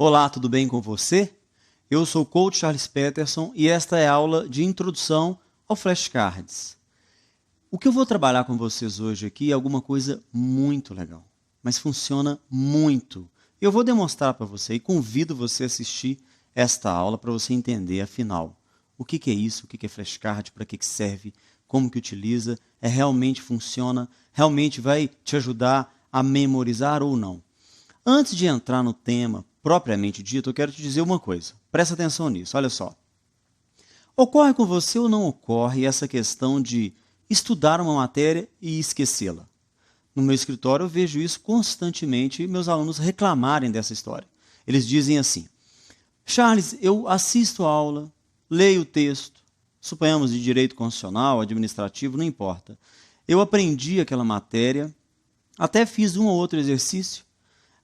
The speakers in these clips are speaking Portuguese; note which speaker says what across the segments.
Speaker 1: Olá, tudo bem com você? Eu sou o Coach Charles Peterson e esta é a aula de introdução ao Flashcards. O que eu vou trabalhar com vocês hoje aqui é alguma coisa muito legal, mas funciona muito. Eu vou demonstrar para você e convido você a assistir esta aula para você entender, afinal, o que é isso, o que é flashcard, para que serve, como que utiliza, realmente funciona, realmente vai te ajudar a memorizar ou não. Antes de entrar no tema propriamente dito, eu quero te dizer uma coisa. Presta atenção nisso, olha só. Ocorre com você ou não ocorre essa questão de estudar uma matéria e esquecê-la? No meu escritório eu vejo isso constantemente e meus alunos reclamarem dessa história. Eles dizem assim: Charles, eu assisto a aula, leio o texto, suponhamos de direito constitucional, administrativo, não importa. Eu aprendi aquela matéria, até fiz um ou outro exercício,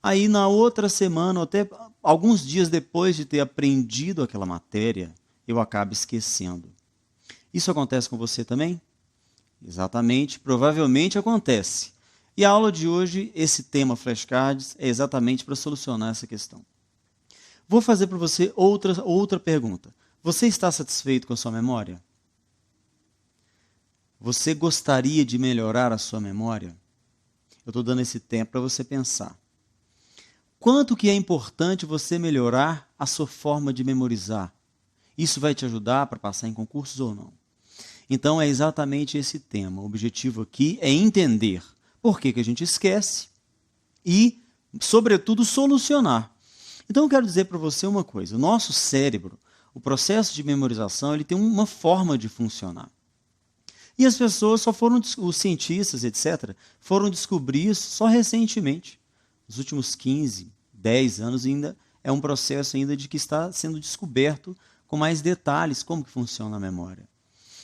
Speaker 1: aí na outra semana, ou até alguns dias depois de ter aprendido aquela matéria, eu acabo esquecendo. Isso acontece com você também? Exatamente, provavelmente acontece. E a aula de hoje, esse tema flashcards, é exatamente para solucionar essa questão. Vou fazer para você outra pergunta. Você está satisfeito com a sua memória? Você gostaria de melhorar a sua memória? Eu estou dando esse tempo para você pensar. Quanto que é importante você melhorar a sua forma de memorizar? Isso vai te ajudar para passar em concursos ou não? Então é exatamente esse tema. O objetivo aqui é entender por que a gente esquece e, sobretudo, solucionar. Então eu quero dizer para você uma coisa. O nosso cérebro, o processo de memorização, ele tem uma forma de funcionar. E as pessoas os cientistas, etc., foram descobrir isso só recentemente. Nos últimos 15, 10 anos ainda é um processo ainda de que está sendo descoberto com mais detalhes como que funciona a memória.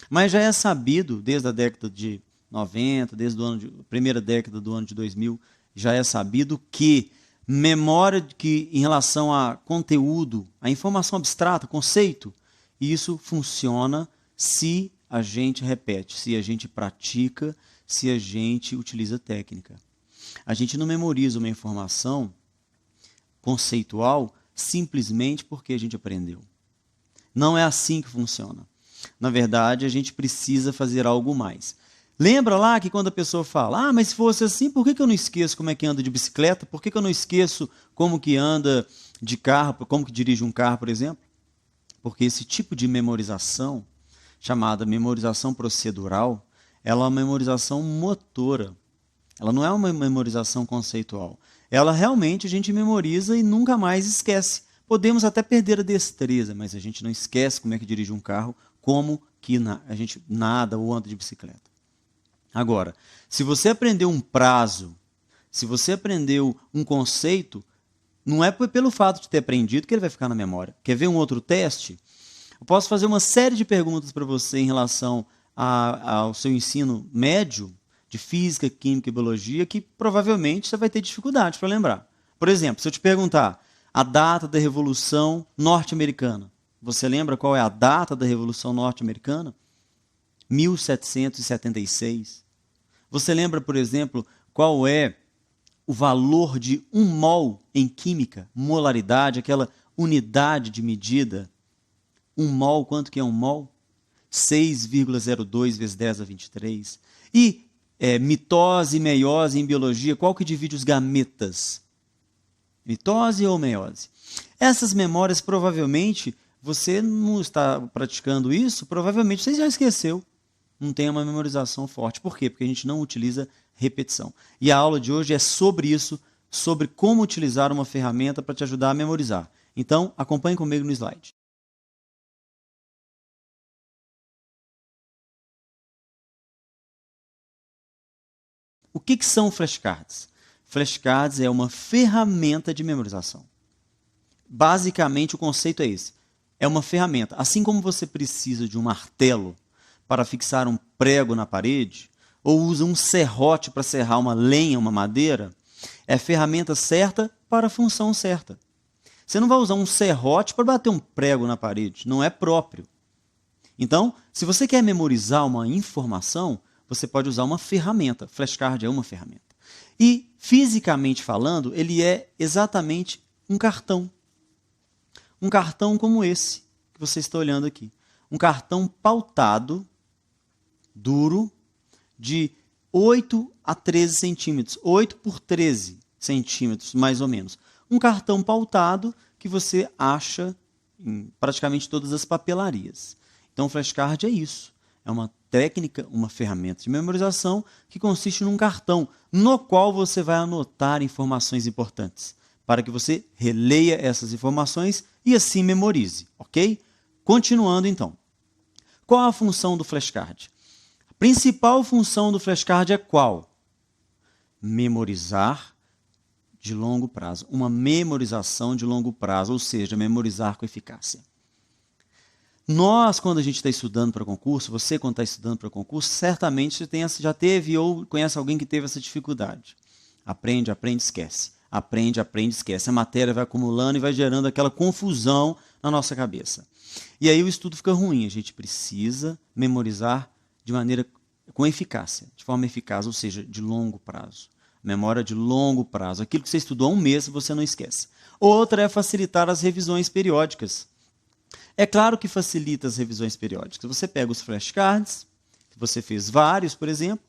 Speaker 1: Mas já é sabido desde a década de 90, desde a primeira década do ano de 2000, já é sabido que memória que em relação a conteúdo, a informação abstrata, conceito, isso funciona se a gente repete, se a gente pratica, se a gente utiliza técnica. A gente não memoriza uma informação conceitual simplesmente porque a gente aprendeu. Não é assim que funciona. Na verdade, a gente precisa fazer algo mais. Lembra lá que quando a pessoa fala, mas se fosse assim, por que eu não esqueço como é que anda de bicicleta? Por que eu não esqueço como que anda de carro, como que dirige um carro, por exemplo? Porque esse tipo de memorização, chamada memorização procedural, ela é uma memorização motora. Ela não é uma memorização conceitual. Ela realmente a gente memoriza e nunca mais esquece. Podemos até perder a destreza, mas a gente não esquece como é que dirige um carro, como que a gente nada ou anda de bicicleta. Agora, se você aprendeu um prazo, se você aprendeu um conceito, não é pelo fato de ter aprendido que ele vai ficar na memória. Quer ver um outro teste? Eu posso fazer uma série de perguntas para você em relação ao seu ensino médio, de física, química e biologia, que provavelmente você vai ter dificuldade para lembrar. Por exemplo, se eu te perguntar a data da Revolução Norte-Americana, você lembra qual é a data da Revolução Norte-Americana? 1776. Você lembra, por exemplo, qual é o valor de 1 mol em química? Molaridade, aquela unidade de medida. 1 mol, quanto que é 1 mol? 6,02 vezes 10 a 23. E mitose e meiose em biologia, qual que divide os gametas? Mitose ou meiose? Essas memórias, provavelmente, você não está praticando isso, provavelmente você já esqueceu. Não tem uma memorização forte. Por quê? Porque a gente não utiliza repetição. E a aula de hoje é sobre isso, sobre como utilizar uma ferramenta para te ajudar a memorizar. Então, acompanhe comigo no slide. O que são flashcards? Flashcards é uma ferramenta de memorização. Basicamente, o conceito é esse. É uma ferramenta. Assim como você precisa de um martelo para fixar um prego na parede, ou usa um serrote para serrar uma lenha, uma madeira, é a ferramenta certa para a função certa. Você não vai usar um serrote para bater um prego na parede. Não é próprio. Então, se você quer memorizar uma informação, você pode usar uma ferramenta. Flashcard é uma ferramenta. E, fisicamente falando, ele é exatamente um cartão. um cartão como esse que você está olhando aqui. Um cartão pautado, duro, de 8 a 13 centímetros. 8 por 13 centímetros, mais ou menos. Um cartão pautado que você acha em praticamente todas as papelarias. Então, o flashcard é isso. É uma técnica, uma ferramenta de memorização que consiste num cartão no qual você vai anotar informações importantes, para que você releia essas informações e assim memorize, ok? Continuando então. Qual a função do flashcard? A principal função do flashcard é qual? Memorizar de longo prazo. Uma memorização de longo prazo, ou seja, memorizar com eficácia. Nós, quando a gente está estudando para concurso, você quando está estudando para concurso, certamente já teve ou conhece alguém que teve essa dificuldade. Aprende, aprende, esquece. Aprende, aprende, esquece. A matéria vai acumulando e vai gerando aquela confusão na nossa cabeça. E aí o estudo fica ruim. A gente precisa memorizar de maneira com eficácia, de forma eficaz, ou seja, de longo prazo. Memória de longo prazo. Aquilo que você estudou há um mês, você não esquece. Outra é facilitar as revisões periódicas. É claro que facilita as revisões periódicas. Você pega os flashcards, que você fez vários, por exemplo,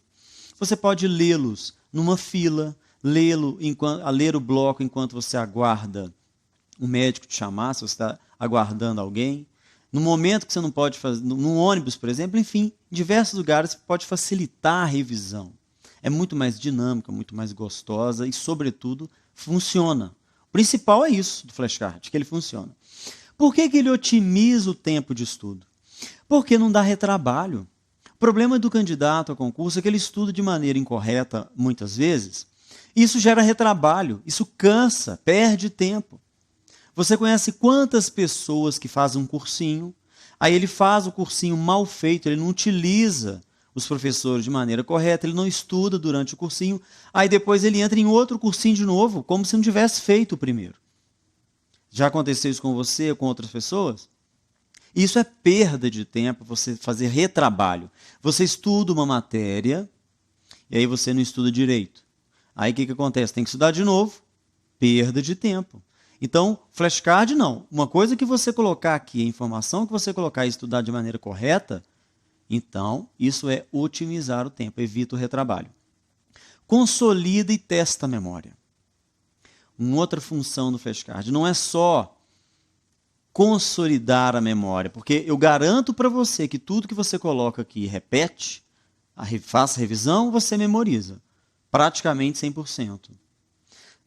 Speaker 1: você pode lê-los numa fila, ler o bloco enquanto você aguarda o médico te chamar, se você está aguardando alguém. No momento que você não pode fazer, no ônibus, por exemplo, enfim, em diversos lugares você pode facilitar a revisão. É muito mais dinâmica, muito mais gostosa e, sobretudo, funciona. O principal é isso do flashcard, que ele funciona. Por que ele otimiza o tempo de estudo? Porque não dá retrabalho. O problema do candidato a concurso é que ele estuda de maneira incorreta, muitas vezes. Isso gera retrabalho, isso cansa, perde tempo. Você conhece quantas pessoas que fazem um cursinho, aí ele faz o cursinho mal feito, ele não utiliza os professores de maneira correta, ele não estuda durante o cursinho, aí depois ele entra em outro cursinho de novo, como se não tivesse feito o primeiro. Já aconteceu isso com você ou com outras pessoas? Isso é perda de tempo, você fazer retrabalho. Você estuda uma matéria e aí você não estuda direito. Aí o que acontece? Tem que estudar de novo, perda de tempo. Então, flashcard não. Uma coisa que você colocar aqui, a informação que você colocar e estudar de maneira correta, então isso é otimizar o tempo, evita o retrabalho. Consolida e testa a memória. Uma outra função do flashcard não é só consolidar a memória, porque eu garanto para você que tudo que você coloca aqui e repete, faça revisão, você memoriza, praticamente 100%.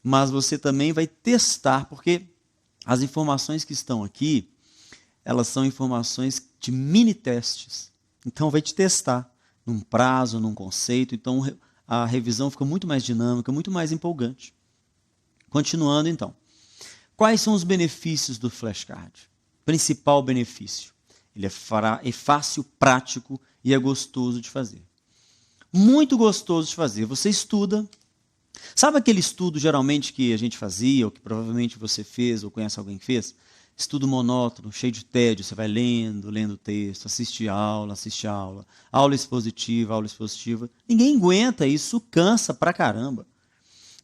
Speaker 1: Mas você também vai testar, porque as informações que estão aqui, elas são informações de mini-testes. Então vai te testar num prazo, num conceito, então a revisão fica muito mais dinâmica, muito mais empolgante. Continuando, então. Quais são os benefícios do flashcard? Principal benefício. Ele é fácil, prático e é gostoso de fazer. Muito gostoso de fazer. Você estuda. Sabe aquele estudo, geralmente, que a gente fazia, ou que provavelmente você fez, ou conhece alguém que fez? Estudo monótono, cheio de tédio. Você vai lendo o texto, assiste aula, aula expositiva. Ninguém aguenta, isso cansa pra caramba.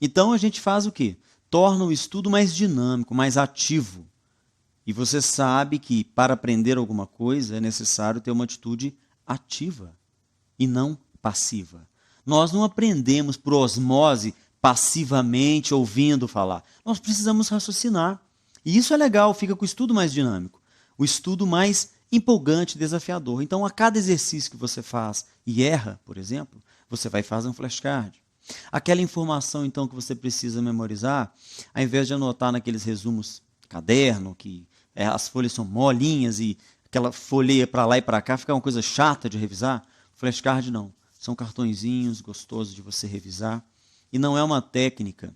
Speaker 1: Então, a gente faz o quê? Torna o estudo mais dinâmico, mais ativo. E você sabe que para aprender alguma coisa é necessário ter uma atitude ativa e não passiva. Nós não aprendemos por osmose, passivamente, ouvindo falar. Nós precisamos raciocinar. E isso é legal, fica com o estudo mais dinâmico. O estudo mais empolgante, desafiador. Então, a cada exercício que você faz e erra, por exemplo, você vai fazer um flashcard. Aquela informação, então, que você precisa memorizar, ao invés de anotar naqueles resumos caderno, que as folhas são molinhas e aquela folheia para lá e para cá, fica uma coisa chata de revisar, flashcard não. São cartõezinhos gostosos de você revisar. E não é uma técnica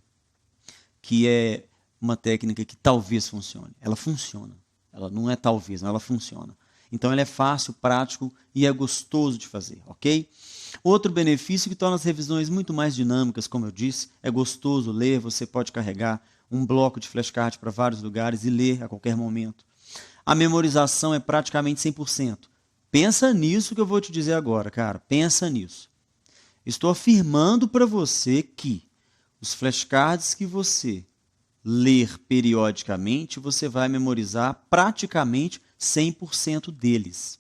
Speaker 1: que talvez funcione. Ela funciona. Ela não é talvez, não, ela funciona. Então, ela é fácil, prático e é gostoso de fazer, ok? Outro benefício que torna as revisões muito mais dinâmicas, como eu disse, é gostoso ler, você pode carregar um bloco de flashcard para vários lugares e ler a qualquer momento. A memorização é praticamente 100%. Pensa nisso que eu vou te dizer agora, cara, pensa nisso. Estou afirmando para você que os flashcards que você ler periodicamente, você vai memorizar praticamente 100% deles.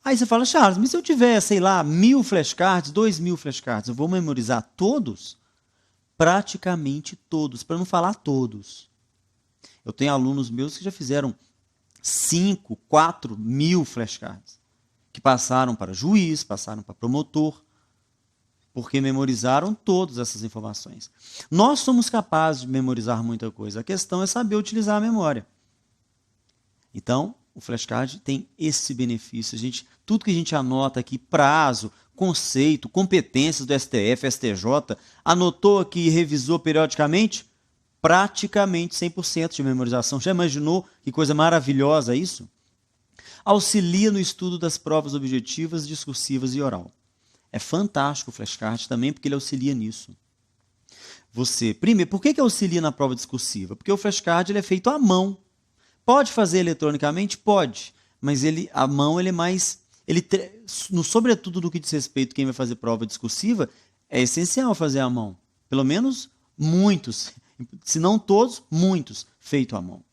Speaker 1: Aí você fala, Charles, mas se eu tiver, sei lá, 1000 flashcards, 2000 flashcards, eu vou memorizar todos? Praticamente todos, para não falar todos. Eu tenho alunos meus que já fizeram 5, 4 mil flashcards, que passaram para juiz, passaram para promotor, porque memorizaram todas essas informações. Nós somos capazes de memorizar muita coisa, a questão é saber utilizar a memória. Então, o flashcard tem esse benefício. Tudo que a gente anota aqui, prazo, conceito, competências do STF, STJ, anotou aqui e revisou periodicamente, praticamente 100% de memorização. Já imaginou que coisa maravilhosa isso? Auxilia no estudo das provas objetivas, discursivas e oral. É fantástico o flashcard também, porque ele auxilia nisso. Primeiro, por que auxilia na prova discursiva? Porque o flashcard ele é feito à mão. Pode fazer eletronicamente? Pode. Mas a mão ele é mais... sobretudo no que diz respeito a quem vai fazer prova discursiva, é essencial fazer à mão. Pelo menos muitos, se não todos, muitos, feito à mão.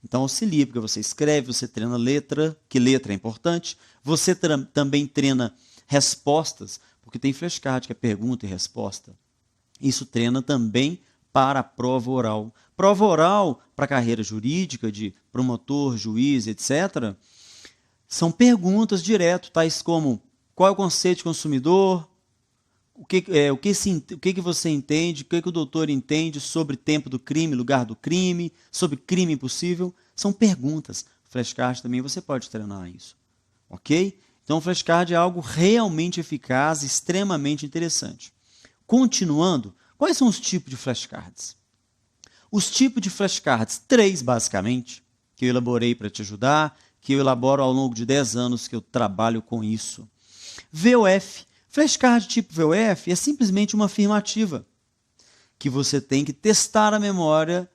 Speaker 1: Então auxilia, porque você escreve, você treina letra, que letra é importante. Você também treina respostas, porque tem flashcard que é pergunta e resposta. Isso treina também para a prova oral. Prova oral para a carreira jurídica, de promotor, juiz, etc., são perguntas direto, tais como qual é o conceito de consumidor, o que você entende, o que o doutor entende sobre tempo do crime, lugar do crime, sobre crime impossível. São perguntas. Flashcard também você pode treinar isso. Ok? Então o flashcard é algo realmente eficaz, extremamente interessante. Continuando, quais são os tipos de flashcards? Os tipos de flashcards, 3 basicamente, que eu elaborei para te ajudar, que eu elaboro ao longo de 10 anos que eu trabalho com isso. VOF. Flashcard tipo VOF é simplesmente uma afirmativa, que você tem que testar a memória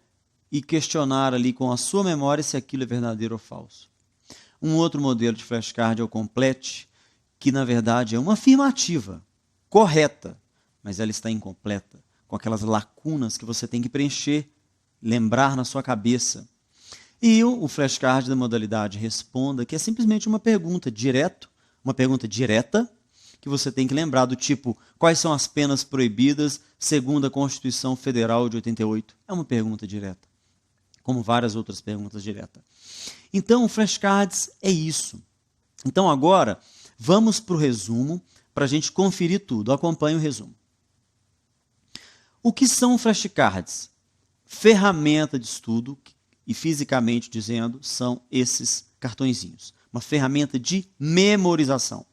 Speaker 1: e questionar ali com a sua memória se aquilo é verdadeiro ou falso. Um outro modelo de flashcard é o complete, que na verdade é uma afirmativa correta, mas ela está incompleta, com aquelas lacunas que você tem que preencher, lembrar na sua cabeça. E o flashcard da modalidade responda, que é simplesmente uma pergunta direta, que você tem que lembrar do tipo, quais são as penas proibidas segundo a Constituição Federal de 88? É uma pergunta direta, como várias outras perguntas diretas. Então, o flashcards é isso. Então, agora, vamos para o resumo, para a gente conferir tudo. Acompanhe o resumo. O que são flashcards? Ferramenta de estudo, e fisicamente dizendo, são esses cartõezinhos. Uma ferramenta de memorização,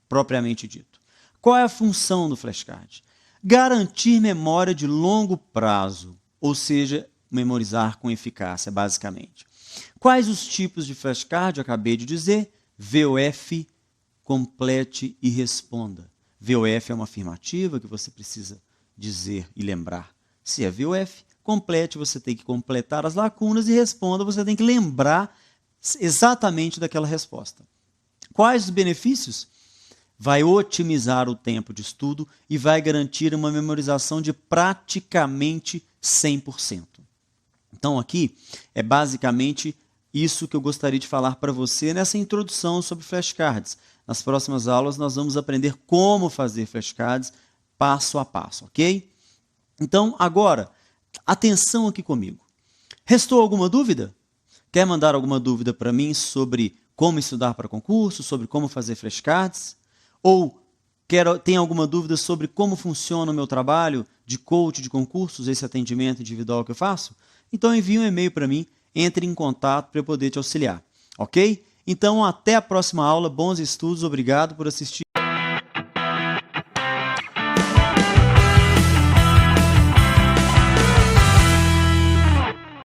Speaker 1: propriamente dito. Qual é a função do flashcard? Garantir memória de longo prazo, ou seja, memorizar com eficácia, basicamente. Quais os tipos de flashcard? Eu acabei de dizer. VOF, complete e responda. VOF é uma afirmativa que você precisa dizer e lembrar. Se é VOF, complete, você tem que completar as lacunas, e responda, você tem que lembrar exatamente daquela resposta. Quais os benefícios? Vai otimizar o tempo de estudo e vai garantir uma memorização de praticamente 100%. Então aqui é basicamente isso que eu gostaria de falar para você nessa introdução sobre flashcards. Nas próximas aulas nós vamos aprender como fazer flashcards passo a passo, ok? Então agora, atenção aqui comigo. Restou alguma dúvida? Quer mandar alguma dúvida para mim sobre como estudar para concurso, sobre como fazer flashcards? Ou tem alguma dúvida sobre como funciona o meu trabalho de coach de concursos, esse atendimento individual que eu faço? Então envie um e-mail para mim, entre em contato para eu poder te auxiliar, ok? Então até a próxima aula, bons estudos, obrigado por assistir.